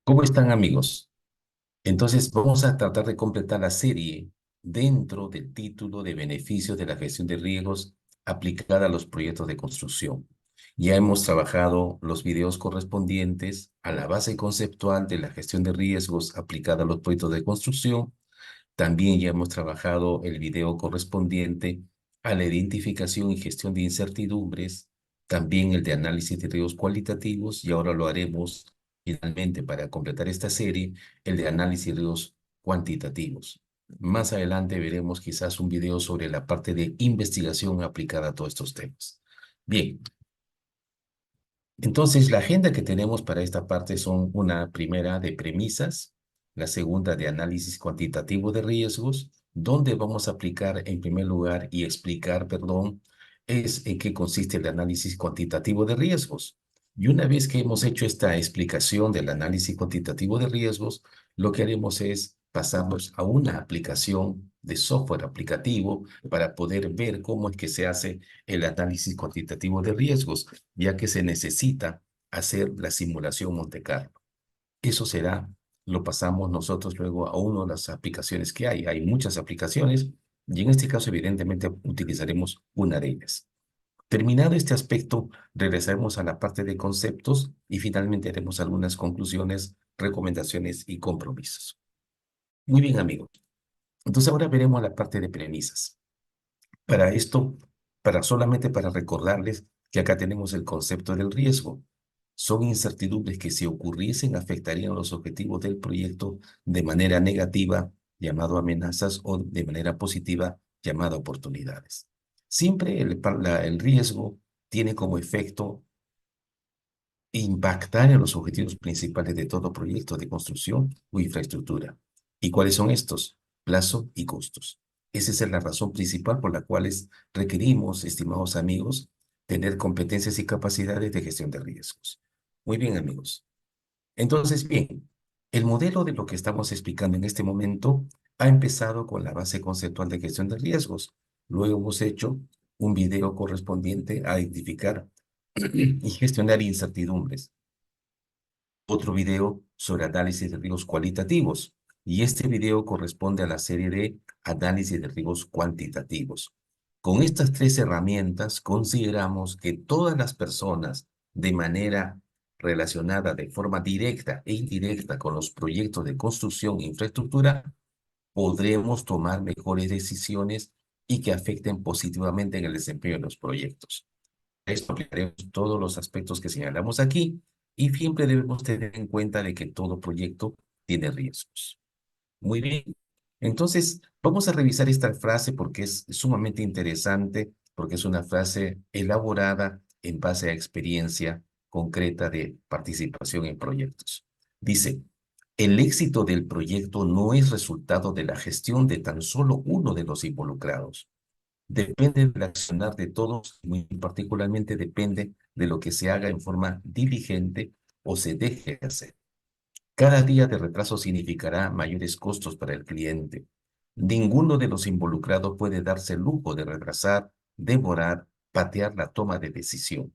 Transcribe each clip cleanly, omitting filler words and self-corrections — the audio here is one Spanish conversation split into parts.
¿Cómo están, amigos? Entonces, vamos a tratar de completar la serie dentro del título de beneficios de la gestión de riesgos aplicada a los proyectos de construcción. Ya hemos trabajado los videos correspondientes a la base conceptual de la gestión de riesgos aplicada a los proyectos de construcción. También ya hemos trabajado el video correspondiente a la identificación y gestión de incertidumbres, también el de análisis de riesgos cualitativos, y ahora lo haremos finalmente para completar esta serie, el de análisis de riesgos cuantitativos. Más adelante veremos quizás un video sobre la parte de investigación aplicada a todos estos temas. Bien, entonces, la agenda que tenemos para esta parte son una primera de premisas, la segunda de análisis cuantitativo de riesgos, donde vamos a aplicar en primer lugar y explicar, perdón, es en qué consiste el análisis cuantitativo de riesgos. Y una vez que hemos hecho esta explicación del análisis cuantitativo de riesgos, lo que haremos es pasarnos a una aplicación de software aplicativo para poder ver cómo es que se hace el análisis cuantitativo de riesgos, ya que se necesita hacer la simulación Monte Carlo. Eso será, lo pasamos nosotros luego a una de las aplicaciones que hay. Hay muchas aplicaciones y en este caso evidentemente utilizaremos una de ellas. Terminado este aspecto, regresaremos a la parte de conceptos y finalmente haremos algunas conclusiones, recomendaciones y compromisos. Muy bien, amigos. Entonces ahora veremos la parte de premisas. Para esto, solamente para recordarles que acá tenemos el concepto del riesgo. Son incertidumbres que si ocurriesen afectarían los objetivos del proyecto de manera negativa, llamado amenazas, o de manera positiva, llamada oportunidades. Siempre el riesgo tiene como efecto impactar en los objetivos principales de todo proyecto de construcción o infraestructura. ¿Y cuáles son estos? Plazo y costos. Esa es la razón principal por la cual requerimos, estimados amigos, tener competencias y capacidades de gestión de riesgos. Muy bien, amigos. Entonces, bien, el modelo de lo que estamos explicando en este momento ha empezado con la base conceptual de gestión de riesgos. Luego hemos hecho un video correspondiente a identificar y gestionar incertidumbres. Otro video sobre análisis de riesgos cualitativos. Y este video corresponde a la serie de análisis de riesgos cuantitativos. Con estas tres herramientas consideramos que todas las personas de manera relacionada de forma directa e indirecta con los proyectos de construcción e infraestructura, podremos tomar mejores decisiones y que afecten positivamente en el desempeño de los proyectos. Esto aplicaremos todos los aspectos que señalamos aquí y siempre debemos tener en cuenta de que todo proyecto tiene riesgos. Muy bien. Entonces, vamos a revisar esta frase porque es sumamente interesante, porque es una frase elaborada en base a experiencia concreta de participación en proyectos. Dice, el éxito del proyecto no es resultado de la gestión de tan solo uno de los involucrados. Depende del accionar de todos, muy particularmente depende de lo que se haga en forma diligente o se deje de hacer. Cada día de retraso significará mayores costos para el cliente. Ninguno de los involucrados puede darse el lujo de retrasar, demorar, patear la toma de decisión.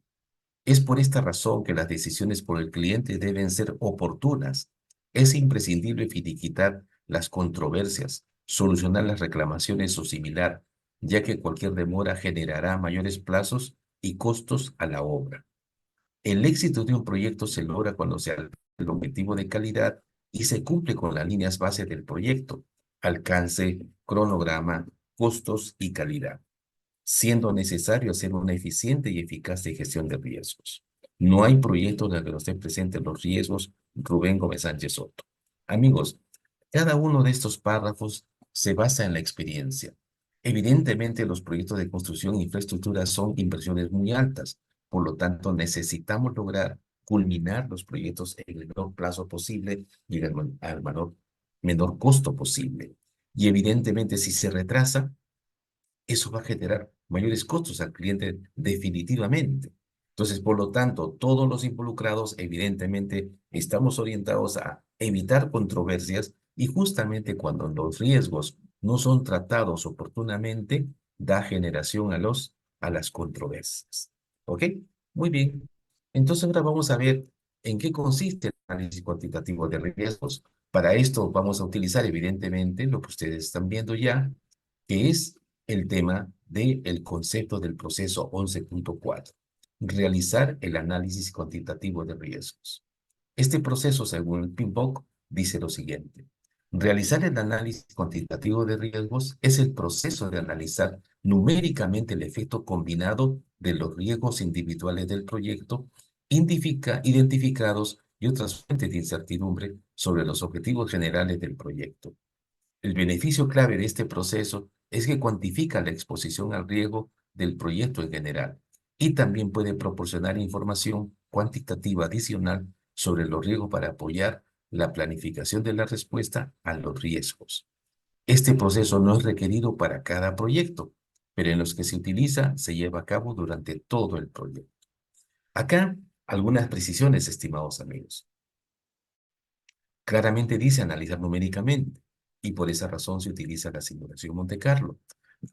Es por esta razón que las decisiones por el cliente deben ser oportunas. Es imprescindible finiquitar las controversias, solucionar las reclamaciones o similar, ya que cualquier demora generará mayores plazos y costos a la obra. El éxito de un proyecto se logra cuando se alcanza el objetivo de calidad y se cumple con las líneas base del proyecto: alcance, cronograma, costos y calidad, siendo necesario hacer una eficiente y eficaz gestión de riesgos. No hay proyecto en el que no estén presentes los riesgos. Rubén Gómez Sánchez Soto. Amigos, cada uno de estos párrafos se basa en la experiencia. Evidentemente, los proyectos de construcción e infraestructura son inversiones muy altas. Por lo tanto, necesitamos lograr culminar los proyectos en el menor plazo posible y al menor costo posible. Y evidentemente, si se retrasa, eso va a generar mayores costos al cliente definitivamente. Entonces, por lo tanto, todos los involucrados, evidentemente, estamos orientados a evitar controversias y justamente cuando los riesgos no son tratados oportunamente, da generación a las controversias. ¿Ok? Muy bien. Entonces, ahora vamos a ver ¿En qué consiste el análisis cuantitativo de riesgos? Para esto vamos a utilizar evidentemente lo que ustedes están viendo ya, que es el tema del concepto del proceso 11.4, realizar el análisis cuantitativo de riesgos. Este proceso, según el PMBOK, dice lo siguiente. Realizar el análisis cuantitativo de riesgos es el proceso de analizar numéricamente el efecto combinado de los riesgos individuales del proyecto, identificados y otras fuentes de incertidumbre sobre los objetivos generales del proyecto. El beneficio clave de este proceso es que cuantifica la exposición al riesgo del proyecto en general y también puede proporcionar información cuantitativa adicional sobre los riesgos para apoyar la planificación de la respuesta a los riesgos. Este proceso no es requerido para cada proyecto, pero en los que se utiliza se lleva a cabo durante todo el proyecto. Acá, algunas precisiones, estimados amigos. Claramente dice analizar numéricamente y por esa razón se utiliza la simulación Monte Carlo.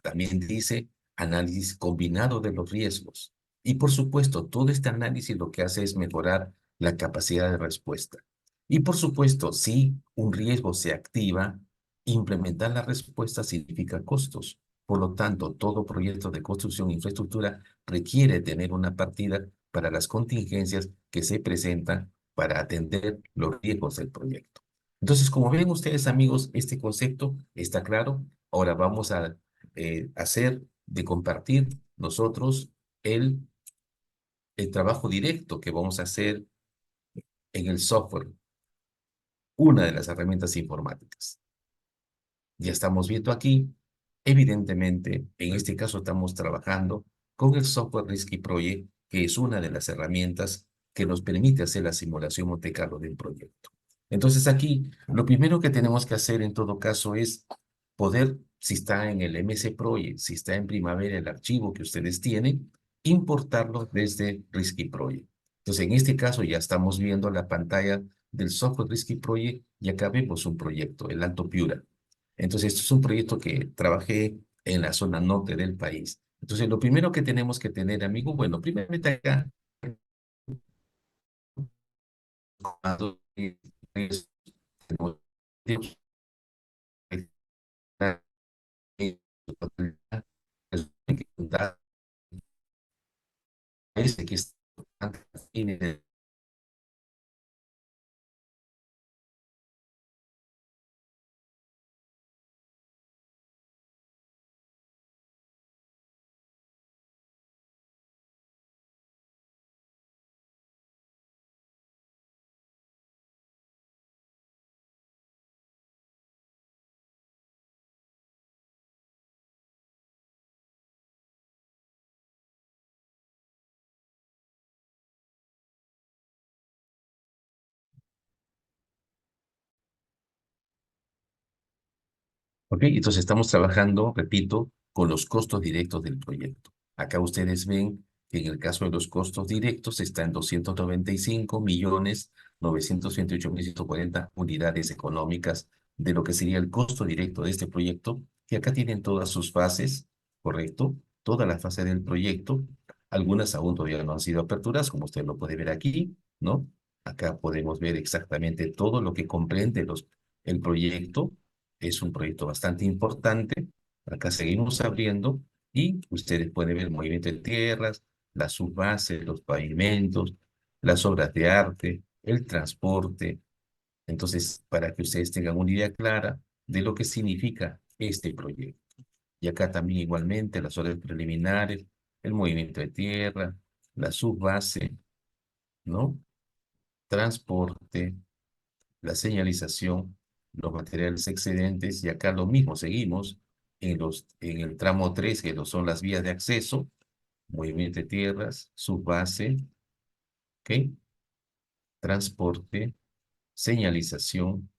También dice análisis combinado de los riesgos. Y por supuesto, todo este análisis lo que hace es mejorar la capacidad de respuesta. Y por supuesto, si un riesgo se activa, implementar la respuesta significa costos. Por lo tanto, todo proyecto de construcción e infraestructura requiere tener una partida para las contingencias que se presentan para atender los riesgos del proyecto. Entonces, como ven ustedes, amigos, este concepto está claro. Ahora vamos a hacer de compartir nosotros el, el trabajo directo que vamos a hacer en el software, una de las herramientas informáticas. Ya estamos viendo aquí, evidentemente, en este caso estamos trabajando con el software Risky Project, que es una de las herramientas que nos permite hacer la simulación Monte Carlo de un proyecto. Entonces aquí, lo primero que tenemos que hacer en todo caso es poder, si está en el MS Project, si está en Primavera el archivo que ustedes tienen, importarlo desde Risky Project. Entonces, en este caso ya estamos viendo la pantalla del software Risky Project y acá vemos un proyecto, el Alto Piura. Entonces, esto es un proyecto que trabajé en la zona norte del país. Entonces, lo primero que tenemos que tener, amigo, bueno, primeramente acá, tenemos que está Ok, entonces estamos trabajando, repito, con los costos directos del proyecto. Acá ustedes ven que en el caso de los costos directos está en 295.928.140 unidades económicas de lo que sería el costo directo de este proyecto, que acá tienen todas sus fases, ¿correcto? Toda la fase del proyecto. Algunas aún todavía no han sido aperturas, como usted lo puede ver aquí, ¿no? Acá podemos ver exactamente todo lo que comprende el proyecto. Es un proyecto bastante importante. Acá seguimos abriendo y ustedes pueden ver el movimiento de tierras, las subbases, los pavimentos, las obras de arte, el transporte. Entonces, para que ustedes tengan una idea clara de lo que significa este proyecto. Y acá también igualmente las obras preliminares, el movimiento de tierra, la subbase, ¿no? Transporte, la señalización, los materiales excedentes, y acá lo mismo, seguimos en el tramo 3 que son las vías de acceso, movimiento de tierras, subbase, ¿ok? Transporte, señalización,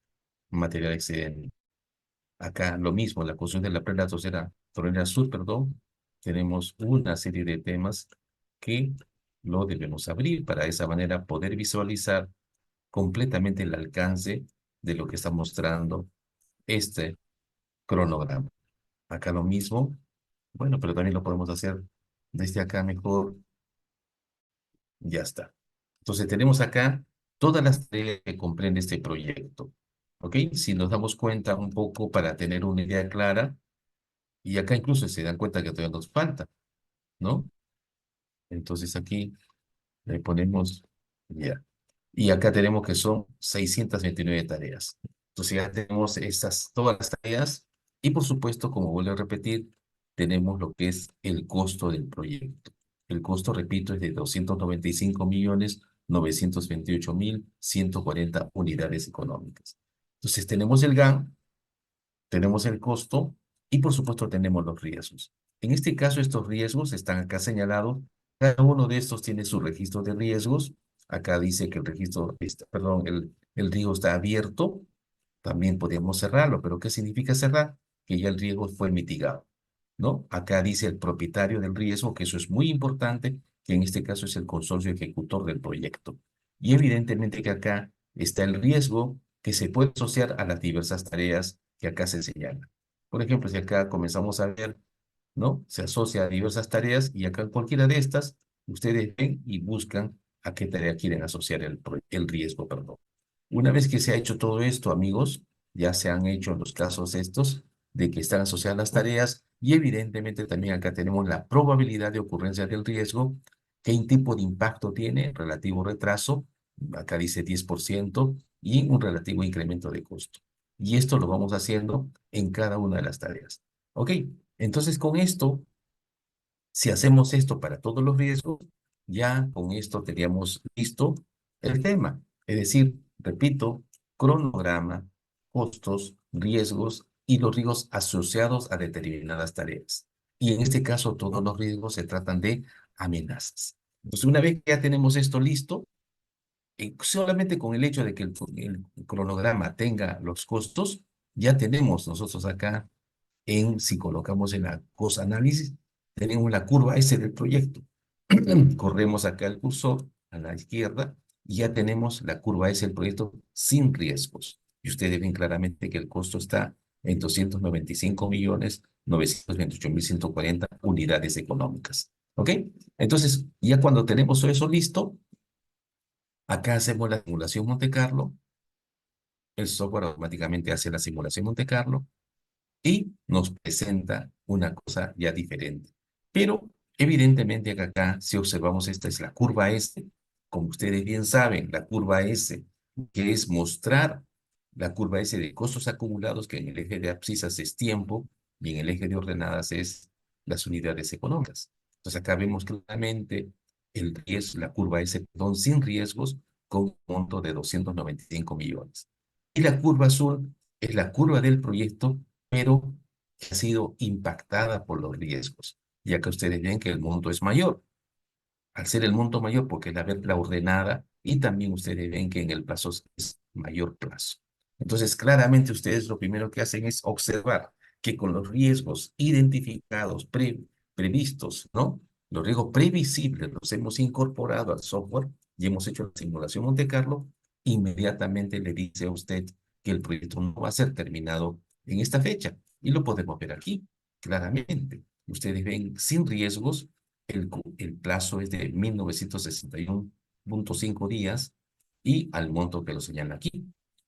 material excedente. Acá lo mismo, la construcción de la plena torera sur, perdón, tenemos una serie de temas que lo debemos abrir para de esa manera poder visualizar completamente el alcance de lo que está mostrando este cronograma. Acá lo mismo, bueno, pero también lo podemos hacer desde acá mejor, ya está. Entonces tenemos acá todas las tareas que comprende este proyecto. ¿Ok? Si nos damos cuenta un poco para tener una idea clara, y acá incluso se dan cuenta que todavía nos falta, ¿no? Entonces aquí le ponemos, ya. Y acá tenemos que son 629 tareas. Entonces ya tenemos estas, todas las tareas. Y por supuesto, como vuelvo a repetir, tenemos lo que es el costo del proyecto. El costo, repito, es de 295.928.140 unidades económicas. Entonces tenemos el GAN, tenemos el costo y por supuesto tenemos los riesgos. En este caso, estos riesgos están acá señalados. Cada uno de estos tiene su registro de riesgos. Acá dice que el registro, perdón, el riesgo está abierto. También podemos cerrarlo, pero ¿qué significa cerrar? Que ya el riesgo fue mitigado, ¿no? Acá dice el propietario del riesgo, que eso es muy importante, que en este caso es el consorcio ejecutor del proyecto. Y evidentemente que acá está el riesgo que se puede asociar a las diversas tareas que acá se señalan. Por ejemplo, si acá comenzamos a ver, ¿no? Se asocia a diversas tareas y acá en cualquiera de estas, ustedes ven y buscan a qué tarea quieren asociar el riesgo, perdón. Una vez que se ha hecho todo esto, amigos, ya se han hecho los casos estos de que están asociadas las tareas y evidentemente también acá tenemos la probabilidad de ocurrencia del riesgo, qué tipo de impacto tiene, relativo retraso, acá dice 10% y un relativo incremento de costo. Y esto lo vamos haciendo en cada una de las tareas. ¿Ok? Entonces con esto, si hacemos esto para todos los riesgos, ya con esto teníamos listo el tema. Es decir, repito, cronograma, costos, riesgos y los riesgos asociados a determinadas tareas. Y en este caso, todos los riesgos se tratan de amenazas. Entonces, una vez que ya tenemos esto listo, solamente con el hecho de que el cronograma tenga los costos, ya tenemos nosotros acá si colocamos en la cost análisis, tenemos la curva S del proyecto. Corremos acá el cursor a la izquierda y ya tenemos la curva S del proyecto sin riesgos. Y ustedes ven claramente que el costo está en 295.928.140 unidades económicas. ¿Ok? Entonces, ya cuando tenemos eso listo, acá hacemos la simulación Monte Carlo. El software automáticamente hace la simulación Monte Carlo y nos presenta una cosa ya diferente. Pero evidentemente acá, si observamos, esta es la curva S. Como ustedes bien saben, la curva S, que es mostrar la curva S de costos acumulados, que en el eje de abscisas es tiempo y en el eje de ordenadas es las unidades económicas. Entonces acá vemos claramente la curva S, perdón, sin riesgos, con un monto de 295 millones. Y la curva azul es la curva del proyecto, pero que ha sido impactada por los riesgos, ya que ustedes ven que el monto es mayor. Al ser el monto mayor, porque es la ordenada, y también ustedes ven que en el plazo es mayor plazo. Entonces, claramente ustedes lo primero que hacen es observar que con los riesgos identificados, previstos, ¿no? Los riesgos previsibles los hemos incorporado al software y hemos hecho la simulación Monte Carlo, inmediatamente le dice a usted que el proyecto no va a ser terminado en esta fecha. Y lo podemos ver aquí, claramente. Ustedes ven sin riesgos, el plazo es de 1961.5 días y al monto que lo señala aquí.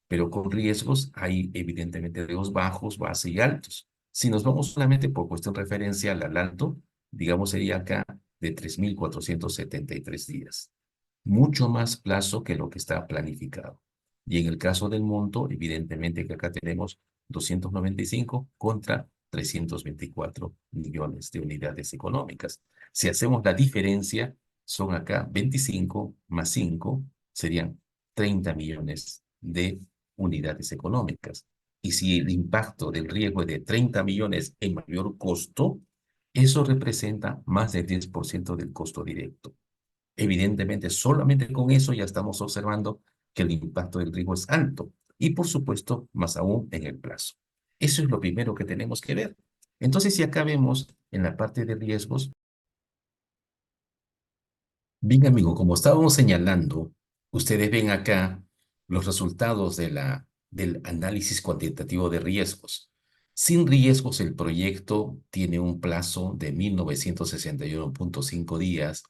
Pero con riesgos hay evidentemente riesgos bajos, base y altos. Si nos vamos solamente por cuestión referencial al alto, digamos sería acá de 3.473 días. Mucho más plazo que lo que está planificado. Y en el caso del monto, evidentemente que acá tenemos 295 contra 324 millones de unidades económicas. Si hacemos la diferencia, son acá 25 más 5, serían 30 millones de unidades económicas. Y si el impacto del riesgo es de 30 millones en mayor costo, eso representa más del 10% del costo directo. Evidentemente, solamente con eso ya estamos observando que el impacto del riesgo es alto y, por supuesto, más aún en el plazo. Eso es lo primero que tenemos que ver. Entonces, si acá vemos en la parte de riesgos, bien, amigo, como estábamos señalando, ustedes ven acá los resultados del análisis cuantitativo de riesgos. Sin riesgos, el proyecto tiene un plazo de 1961.5 días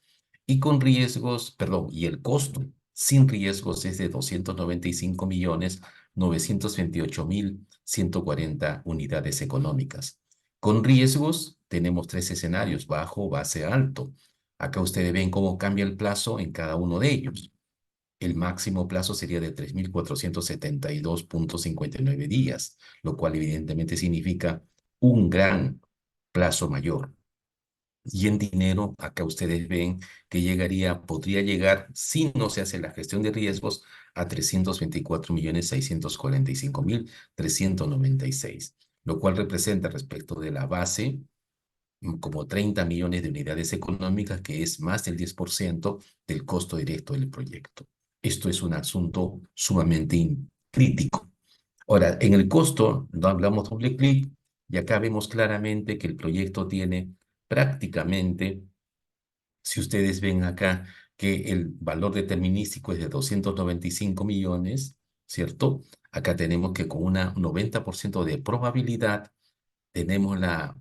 y con riesgos, perdón, y el costo sin riesgos es de 295.928.140 unidades económicas. Con riesgos tenemos tres escenarios, bajo, base, alto. Acá ustedes ven cómo cambia el plazo en cada uno de ellos. El máximo plazo sería de 3.472,59 días, lo cual evidentemente significa un gran plazo mayor. Y en dinero, acá ustedes ven que podría llegar, si no se hace la gestión de riesgos, a 324.645.396, lo cual representa respecto de la base como 30 millones de unidades económicas, que es más del 10% del costo directo del proyecto. Esto es un asunto sumamente crítico. Ahora, en el costo, hablamos doble clic y acá vemos claramente que el proyecto tiene prácticamente, si ustedes ven acá, que el valor determinístico es de 295 millones, ¿cierto? Acá tenemos que con un 90% de probabilidad tenemos la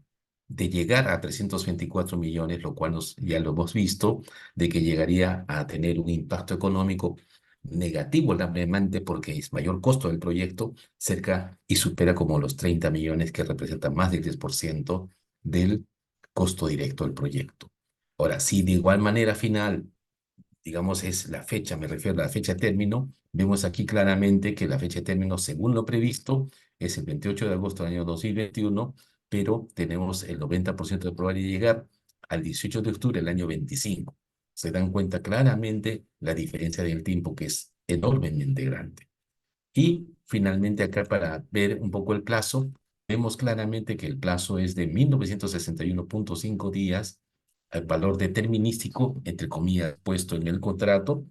de llegar a 324 millones, lo cual ya lo hemos visto, de que llegaría a tener un impacto económico negativo realmente porque es mayor costo del proyecto, cerca y supera como los 30 millones que representan más del 10% del costo directo del proyecto. Ahora, si de igual manera final digamos, es la fecha, me refiero a la fecha término, vemos aquí claramente que la fecha término, según lo previsto, es el 28 de agosto del año 2021, pero tenemos el 90% de probabilidad de llegar al 18 de octubre del año 25. Se dan cuenta claramente la diferencia del tiempo, que es enormemente grande. Y finalmente acá para ver un poco el plazo, vemos claramente que el plazo es de 1961,5 días, al valor determinístico, entre comillas, puesto en el contrato,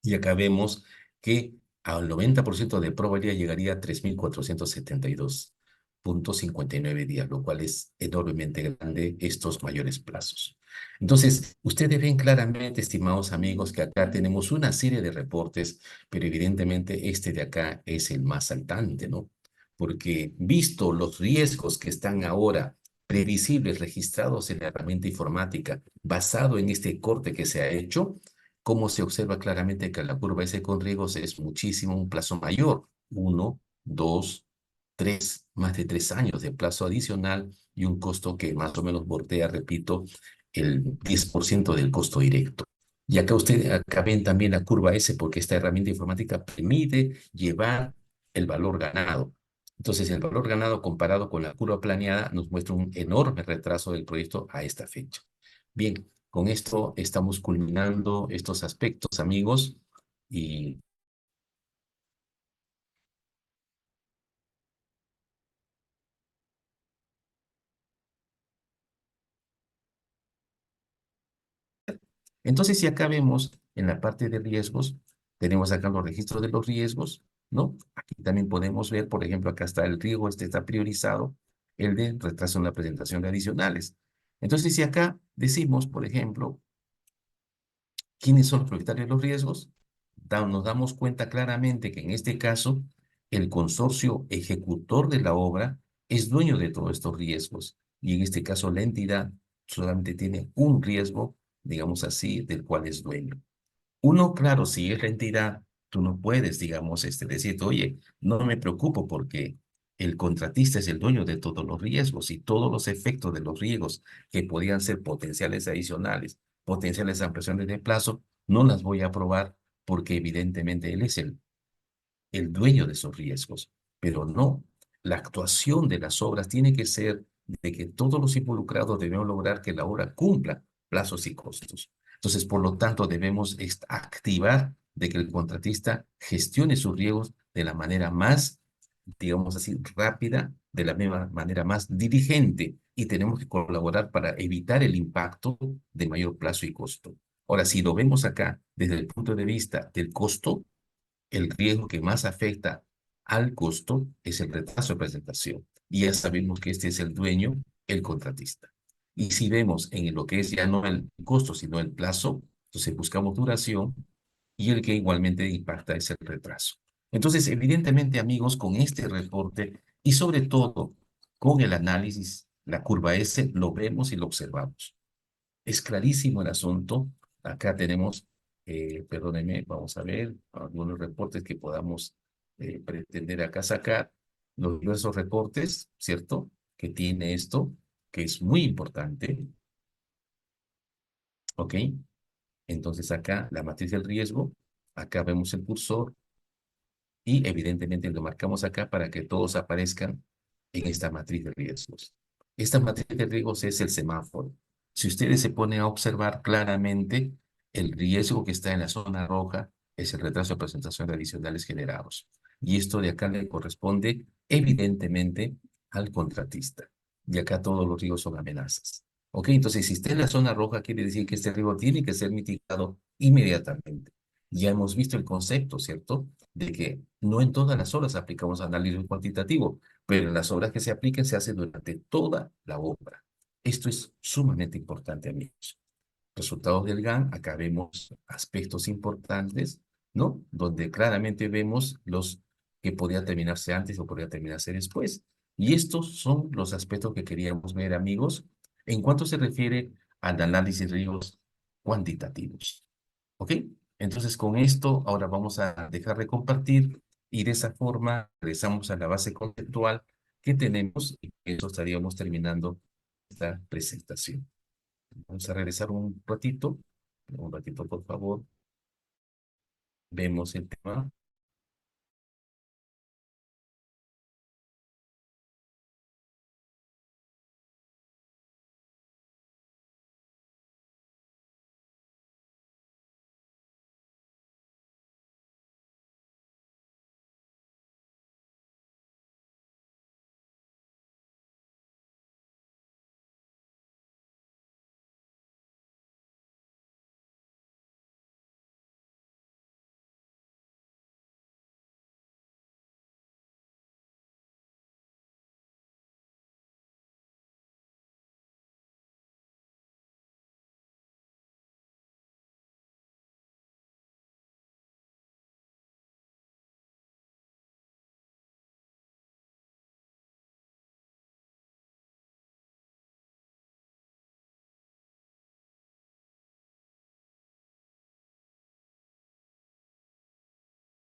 y acá vemos que al 90% de probabilidad llegaría a 3.472,59 días, lo cual es enormemente grande estos mayores plazos. Entonces, ustedes ven claramente, estimados amigos, que acá tenemos una serie de reportes, pero evidentemente este de acá es el más saltante, ¿no? Porque visto los riesgos que están ahora previsibles registrados en la herramienta informática, basado en este corte que se ha hecho, como se observa claramente que la curva S con riesgos es muchísimo, un plazo mayor, 1, 2, 3, más de 3 años de plazo adicional y un costo que más o menos bordea, repito, el 10% del costo directo. Y acá ven también la curva S porque esta herramienta informática permite llevar el valor ganado. Entonces, el valor ganado comparado con la curva planeada nos muestra un enorme retraso del proyecto a esta fecha. Bien, con esto estamos culminando estos aspectos, amigos, y entonces si acá vemos en la parte de riesgos, tenemos acá los registros de los riesgos, ¿no? Aquí también podemos ver, por ejemplo, acá está el riesgo, este está priorizado, el de retraso en la presentación de adicionales. Entonces, si acá decimos, por ejemplo, ¿quiénes son los propietarios de los riesgos? Nos damos cuenta claramente que en este caso el consorcio ejecutor de la obra es dueño de todos estos riesgos y en este caso la entidad solamente tiene un riesgo, digamos así, del cual es dueño. Uno, claro, si es la entidad, tú no puedes, digamos, decirte, oye, no me preocupo porque el contratista es el dueño de todos los riesgos y todos los efectos de los riesgos que podían ser potenciales adicionales, potenciales ampliaciones de plazo, no las voy a aprobar porque evidentemente él es el dueño de esos riesgos. Pero no, la actuación de las obras tiene que ser de que todos los involucrados debemos lograr que la obra cumpla plazos y costos. Entonces, por lo tanto, debemos activar de que el contratista gestione sus riesgos de la manera más, digamos así, rápida, de la misma manera más diligente, y tenemos que colaborar para evitar el impacto de mayor plazo y costo. Ahora, si lo vemos acá desde el punto de vista del costo, el riesgo que más afecta al costo es el retraso de presentación. Y ya sabemos que este es el dueño, el contratista. Y si vemos en lo que es ya no el costo, sino el plazo, entonces buscamos duración y el que igualmente impacta es el retraso. Entonces, evidentemente, amigos, con este reporte y sobre todo con el análisis, la curva S, lo vemos y lo observamos. Es clarísimo el asunto. Acá tenemos Perdónenme, vamos a ver algunos reportes que podamos pretender acá sacar. Los diversos reportes, ¿cierto? Que tiene esto, que es muy importante, ¿ok? Entonces acá la matriz del riesgo, acá vemos el cursor y evidentemente lo marcamos acá para que todos aparezcan en esta matriz de riesgos. Esta matriz de riesgos es el semáforo. Si ustedes se ponen a observar claramente, el riesgo que está en la zona roja es el retraso de presentación de adicionales generados. Y esto de acá le corresponde evidentemente al contratista. Y acá todos los riesgos son amenazas. ¿Ok? Entonces, si está en la zona roja, quiere decir que este riesgo tiene que ser mitigado inmediatamente. Ya hemos visto el concepto, ¿cierto? De que no en todas las horas aplicamos análisis cuantitativo, pero en las obras que se apliquen se hace durante toda la obra. Esto es sumamente importante, amigos. Resultados del GAN, acá vemos aspectos importantes, ¿no? Donde claramente vemos los que podría terminarse antes o podría terminarse después. Y estos son los aspectos que queríamos ver, amigos, en cuanto se refiere al análisis de riesgos cuantitativos. ¿Ok? Entonces, con esto, ahora vamos a dejar de compartir y de esa forma regresamos a la base conceptual que tenemos y con eso estaríamos terminando esta presentación. Vamos a regresar un ratito, por favor. Vemos el tema.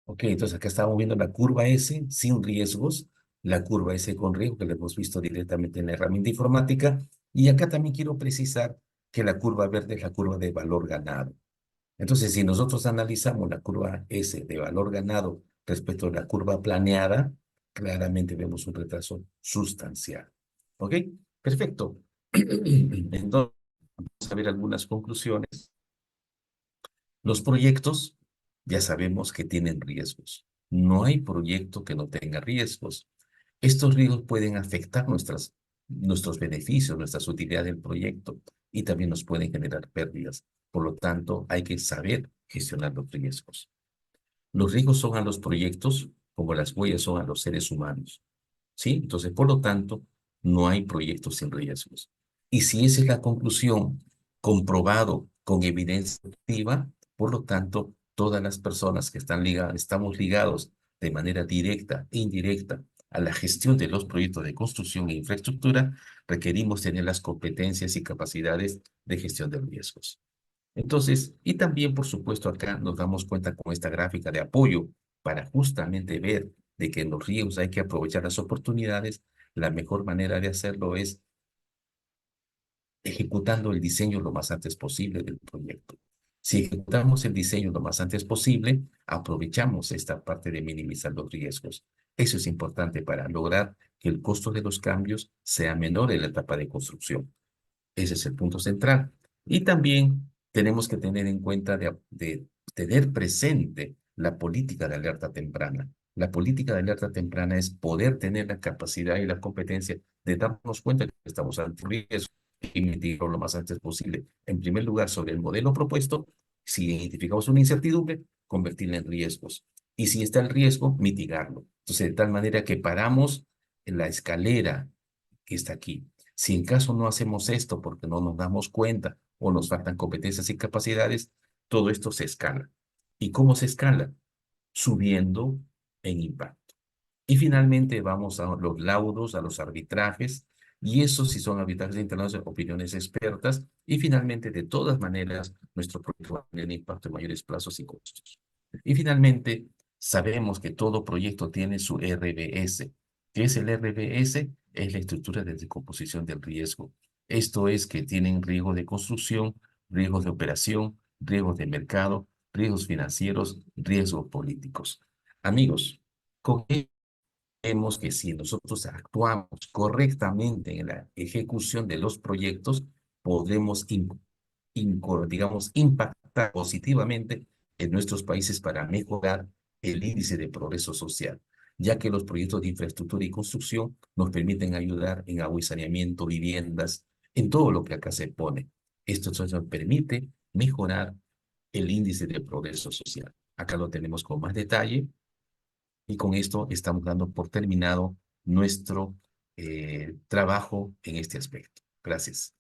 Ok, entonces acá estamos viendo la curva S sin riesgos, la curva S con riesgo que la hemos visto directamente en la herramienta informática. Y acá también quiero precisar que la curva verde es la curva de valor ganado. Entonces, si nosotros analizamos la curva S de valor ganado respecto a la curva planeada, claramente vemos un retraso sustancial. ¿Ok? Perfecto. Entonces, vamos a ver algunas conclusiones. Los proyectos ya sabemos que tienen riesgos. No hay proyecto que no tenga riesgos. Estos riesgos pueden afectar nuestros beneficios, nuestras utilidades del proyecto y también nos pueden generar pérdidas. Por lo tanto, hay que saber gestionar los riesgos. Los riesgos son a los proyectos como las huellas son a los seres humanos. ¿Sí? Entonces, por lo tanto, no hay proyectos sin riesgos. Y si esa es la conclusión, comprobado con evidencia activa, por lo tanto, todas las personas que están ligadas, estamos ligados de manera directa e indirecta a la gestión de los proyectos de construcción e infraestructura, requerimos tener las competencias y capacidades de gestión de riesgos. Entonces, y también, por supuesto, acá nos damos cuenta con esta gráfica de apoyo para justamente ver de que en los ríos hay que aprovechar las oportunidades. La mejor manera de hacerlo es ejecutando el diseño lo más antes posible del proyecto. Si ejecutamos el diseño lo más antes posible, aprovechamos esta parte de minimizar los riesgos. Eso es importante para lograr que el costo de los cambios sea menor en la etapa de construcción. Ese es el punto central. Y también tenemos que tener en cuenta de tener presente la política de alerta temprana. La política de alerta temprana es poder tener la capacidad y la competencia de darnos cuenta que estamos ante un riesgo y mitigarlo lo más antes posible. En primer lugar, sobre el modelo propuesto, si identificamos una incertidumbre, convertirla en riesgos. Y si está el riesgo, mitigarlo. Entonces, de tal manera que paramos en la escalera que está aquí. Si en caso no hacemos esto porque no nos damos cuenta o nos faltan competencias y capacidades, todo esto se escala. ¿Y cómo se escala? Subiendo en impacto. Y finalmente vamos a los laudos, a los arbitrajes, Y eso sí son arbitrajes internacionales, opiniones expertas, y finalmente, de todas maneras, nuestro proyecto va a tener impacto en mayores plazos y costos. Y finalmente, sabemos que todo proyecto tiene su RBS. ¿Qué es el RBS? Es la estructura de decomposición del riesgo. Esto es que tienen riesgo de construcción, riesgos de operación, riesgos de mercado, riesgos financieros, riesgos políticos. Amigos, con ello vemos que si nosotros actuamos correctamente en la ejecución de los proyectos, podremos, digamos, impactar positivamente en nuestros países para mejorar el índice de progreso social, ya que los proyectos de infraestructura y construcción nos permiten ayudar en agua y saneamiento, viviendas, en todo lo que acá se pone. Esto entonces nos permite mejorar el índice de progreso social. Acá lo tenemos con más detalle y con esto estamos dando por terminado nuestro trabajo en este aspecto. Gracias.